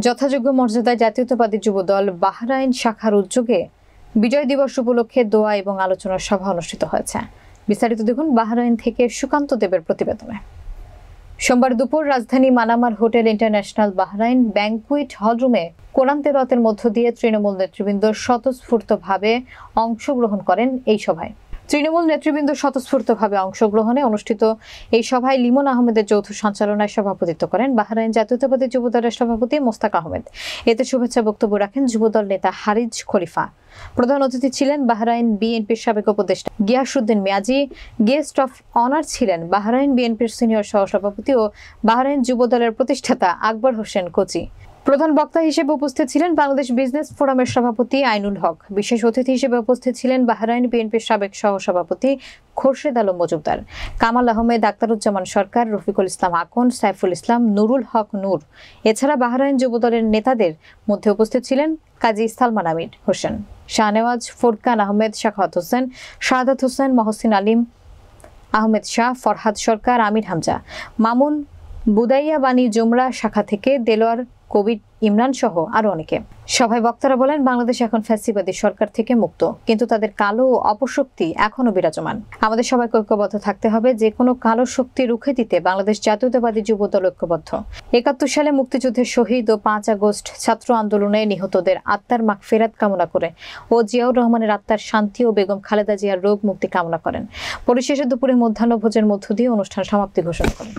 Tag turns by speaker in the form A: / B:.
A: যথাযোগ্য মর্যাদায় জাতীয়তাবাদী যুবদল বাহরাইন শাখার উদ্যোগে বিজয় দিবস উপলক্ষে দোয়া এবং আলোচনা সভা অনুষ্ঠিত হয়েছে। বিস্তারিত দেখুন বাহরাইন থেকে সুকান্ত দেবের প্রতিবেদনে। সোমবার দুপুর রাজধানী মানামার হোটেল ইন্টারন্যাশনাল বাহরাইন ব্যাংকুয়েট হলরুমে কোরআন তেলাওয়াতের মধ্য দিয়ে তৃণমূল নেতৃবৃন্দ স্বতঃস্ফূর্তভাবে অংশগ্রহণ করেন এই সভায়। তৃণমূল নেতৃবৃন্দ স্বতঃস্ফূর্তভাবে অংশগ্রহণে অনুষ্ঠিত এই সভায় লিমন আহমেদের যৌথ সঞ্চালনায় সভাপতিত্ব করেন বাহরাইন জাতীয়তাবাদী যুবদলের সভাপতি মোস্তাক আহমেদ। এতে শুভেচ্ছা বক্তব্য রাখেন যুবদল নেতা হারিজ খলিফা। প্রধান অতিথি ছিলেন বাহরাইন বিএনপির সাবেক উপদেষ্টা Giasuddin Miyaji. Guest of honour ছিলেন বাহরাইন বিএনপির সিনিয়র সহসভাপতি ও বাহরাইন যুবদলের প্রতিষ্ঠাতা আকবর হোসেন কোচি। প্রধান বক্তা হিসেবে উপস্থিত ছিলেন বাংলাদেশ বিজনেস ফোরামের সভাপতি আইনুল হক। বিশেষ অতিথি হিসেবে উপস্থিত ছিলেন বাহরাইন বিএনপির সাবেক সহসভাপতি খোরশেদ আলম মজুমদার, কামাল আহমেদ, আক্তারুজ্জামান সরকার, রফিকুল ইসলাম আকন, সাইফুল ইসলাম, নুরুল হক নূর। এছাড়া বাহরাইন যুবদলের নেতাদের মধ্যে উপস্থিত ছিলেন কাজী সালমান আমির হোসেন, শাহনেওয়াজ, ফোরকান আহমেদ, শাখাওয়াত হোসেন, শাহাদাত হোসেন, মহসিন আলিম, আহমেদ শাহ, ফরহাদ সরকার, আমির হামজা, মামুন, বুদাইয়া বাণী জুমরা শাখা থেকে দেলোয়ার কবির, ইমরান সহ আরো অনেকে। সভায় বক্তারা বলেন, বাংলাদেশ এখন ফ্যাসিবাদী সরকার থেকে মুক্ত, কিন্তু তাদের কালো ও অপশক্তি এখনো বিরাজমান। আমাদের সবাইকে ঐক্যবদ্ধ থাকতে হবে। যে কোনো কালো শক্তি রুখে দিতে বাংলাদেশ জাতীয়তাবাদী যুবদল ঐক্যবদ্ধ। 71 সালে মুক্তিযুদ্ধের শহীদ ও 5 আগস্ট ছাত্র আন্দোলনে নিহতদের আত্মার মাগফিরাত কামনা করে ও জিয়াউর রহমানের আত্মার শান্তি ও বেগম খালেদা জিয়ার রোগ মুক্তি কামনা করেন। পরিশেষে দুপুরে মধ্যাহ্নভোজের মধ্য দিয়ে অনুষ্ঠান সমাপ্তি ঘোষণা করেন।